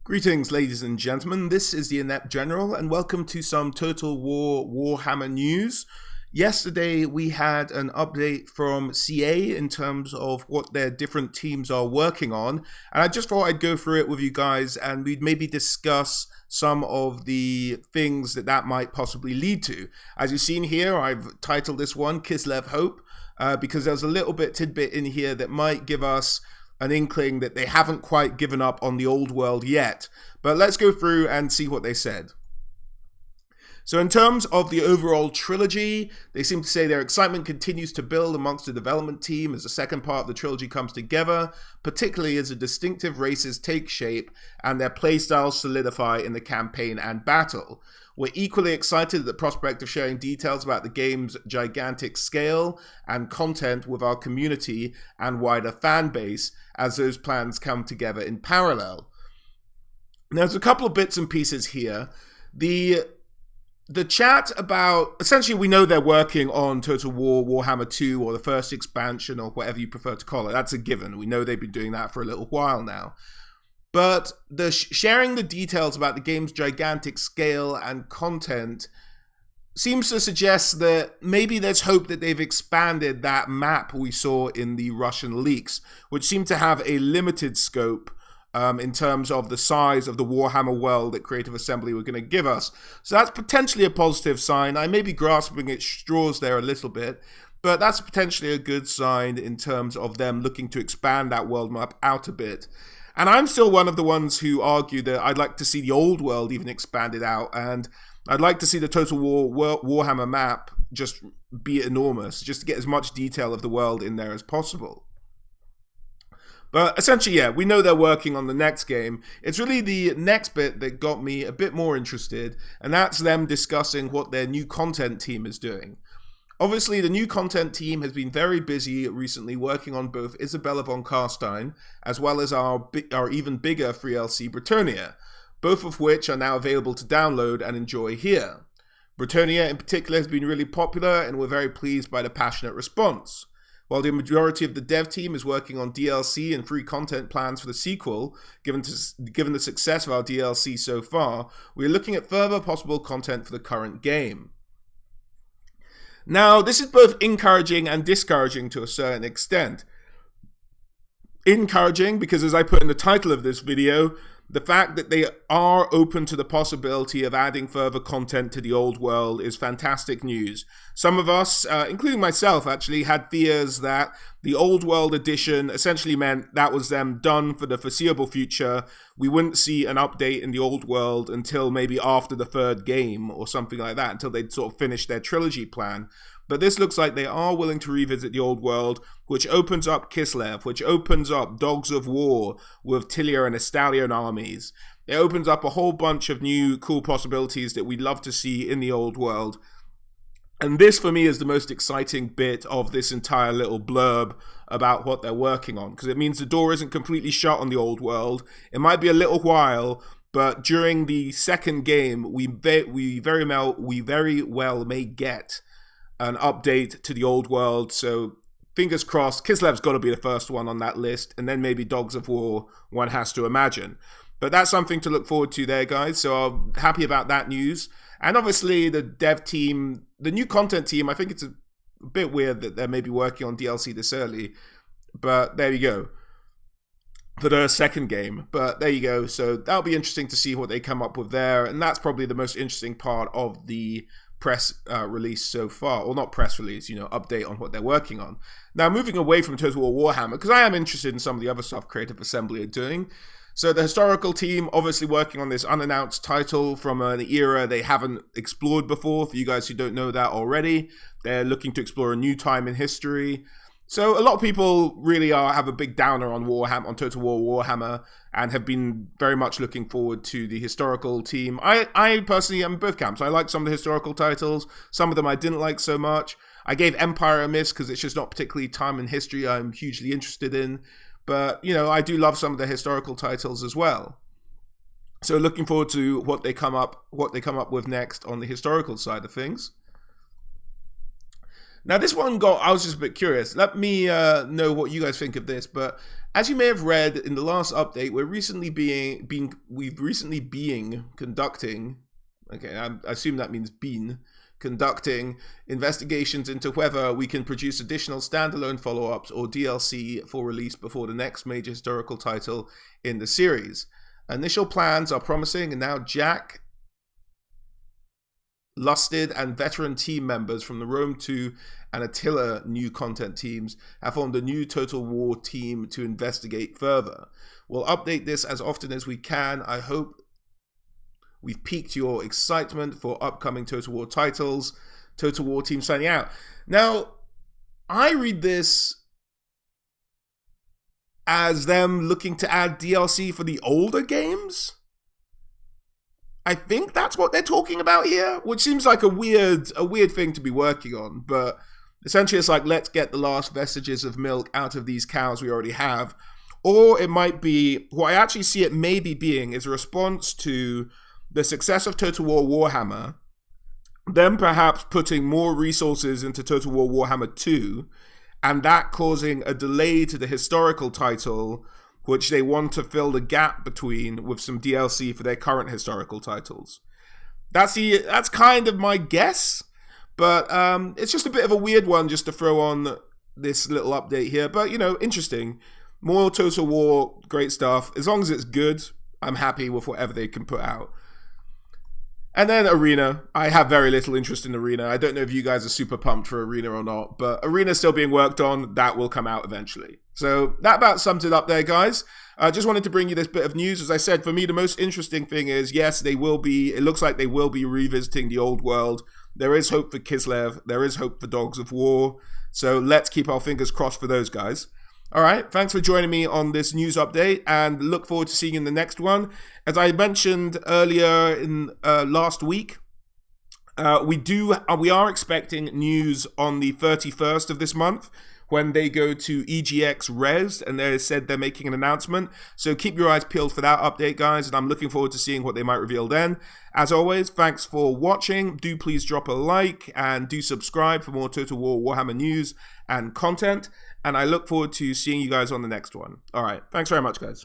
Greetings, ladies and gentlemen. This is the Inept General, and welcome to some Total War Warhammer news. Yesterday, we had an update from CA in terms of what their different teams are working on, and I just thought I'd go through it with you guys, and we'd maybe discuss some of the things that might possibly lead to. As you've seen here, I've titled this one Kislev Hope, because there's a little tidbit in here that might give us an inkling that they haven't quite given up on the old world yet. But let's go through and see what they said. So in terms of the overall trilogy, they seem to say their excitement continues to build amongst the development team as the second part of the trilogy comes together, particularly as the distinctive races take shape and their playstyles solidify in the campaign and battle. We're equally excited at the prospect of sharing details about the game's gigantic scale and content with our community and wider fan base as those plans come together in parallel. Now, there's a couple of bits and pieces here. The chat about, essentially we know they're working on Total War Warhammer 2 or the first expansion or whatever you prefer to call it. That's a given. We know they've been doing that for a little while now. But the sharing the details about the game's gigantic scale and content seems to suggest that maybe there's hope that they've expanded that map we saw in the Russian leaks, which seemed to have a limited scope in terms of the size of the Warhammer world that Creative Assembly were going to give us. So that's potentially a positive sign. I may be grasping at straws there a little bit, but that's potentially a good sign in terms of them looking to expand that world map out a bit. And I'm still one of the ones who argue that I'd like to see the old world even expanded out, and I'd like to see the Total War Warhammer map just be enormous, just to get as much detail of the world in there as possible. But essentially, yeah, we know they're working on the next game. It's really the next bit that got me a bit more interested, and that's them discussing what their new content team is doing. Obviously, the new content team has been very busy recently working on both Isabella von Carstein as well as our even bigger free LC Britannia, both of which are now available to download and enjoy here. Britannia in particular has been really popular, and we're very pleased by the passionate response. While the majority of the dev team is working on DLC and free content plans for the sequel, given the success of our DLC so far, we are looking at further possible content for the current game. Now, this is both encouraging and discouraging to a certain extent. Encouraging because, as I put in the title of this video, the fact that they are open to the possibility of adding further content to the old world is fantastic news. Some of us, including myself actually, had fears that the old world edition essentially meant that was them done for the foreseeable future. We wouldn't see an update in the old world until maybe after the third game or something like that, until they'd sort of finished their trilogy plan. But this looks like they are willing to revisit the old world, which opens up Kislev, which opens up Dogs of War with Tilia and Estalion armies. It opens up a whole bunch of new cool possibilities that we'd love to see in the old world. And this, for me, is the most exciting bit of this entire little blurb about what they're working on, because it means the door isn't completely shut on the old world. It might be a little while, but during the second game, we very well may get an update to the old world. So fingers crossed, Kislev's got to be the first one on that list, and then maybe Dogs of War, one has to imagine. But that's something to look forward to there, guys. So I'm happy about that news. And obviously the dev team, the new content team, I think it's a bit weird that they're maybe working on DLC this early, but there you go, for the second game. But there you go. So that'll be interesting to see what they come up with there. And that's probably the most interesting part of the press release so far, or not press release, update on what they're working on. Now, moving away from Total War Warhammer, because I am interested in some of the other stuff Creative Assembly are doing. So the historical team obviously working on this unannounced title from an era they haven't explored before. For you guys who don't know that already, they're looking to explore a new time in history. So a lot of people really have a big downer on Warhammer, on Total War Warhammer, and have been very much looking forward to the historical team. I personally am in both camps. I like some of the historical titles. Some of them I didn't like so much. I gave Empire a miss because it's just not particularly time in history I'm hugely interested in. But, I do love some of the historical titles as well. So looking forward to what they come up with next on the historical side of things. Now, this one I was just a bit curious. Let me know what you guys think of this. But As you may have read in the last update, we've recently been conducting. Okay, I assume that means conducting investigations into whether we can produce additional standalone follow-ups or DLC for release before the next major historical title in the series. Initial plans are promising, and now Jack, Lusted, and veteran team members from the Rome 2 and Attila new content teams have formed a new Total War team to investigate further. We'll update this as often as we can. I hope we've piqued your excitement for upcoming Total War titles. Total War team signing out. Now, I read this as them looking to add DLC for the older games. I think that's what they're talking about here, which seems like a weird thing to be working on. But essentially, it's like, let's get the last vestiges of milk out of these cows we already have. Or it might be, what I actually see it maybe being is a response to the success of Total War Warhammer, them perhaps putting more resources into Total War Warhammer 2, and that causing a delay to the historical title, which they want to fill the gap between with some DLC for their current historical titles. That's kind of my guess, but it's just a bit of a weird one just to throw on this little update here. But, you know, interesting. More Total War, great stuff. As long as it's good, I'm happy with whatever they can put out. And then Arena. I have very little interest in Arena. I don't know if you guys are super pumped for Arena or not, but Arena's still being worked on. That will come out eventually. So that about sums it up there, guys. I just wanted to bring you this bit of news. As I said, for me, the most interesting thing is, yes, it looks like they will be revisiting the old world. There is hope for Kislev. There is hope for Dogs of War. So let's keep our fingers crossed for those guys. All right, thanks for joining me on this news update, and look forward to seeing you in the next one. As I mentioned earlier in last week, we are expecting news on the 31st of this month when they go to EGX Res, and they said they're making an announcement. So keep your eyes peeled for that update, guys, and I'm looking forward to seeing what they might reveal then. As always, thanks for watching. Do please drop a like and do subscribe for more Total War Warhammer news and content. And I look forward to seeing you guys on the next one. All right. Thanks very much, guys.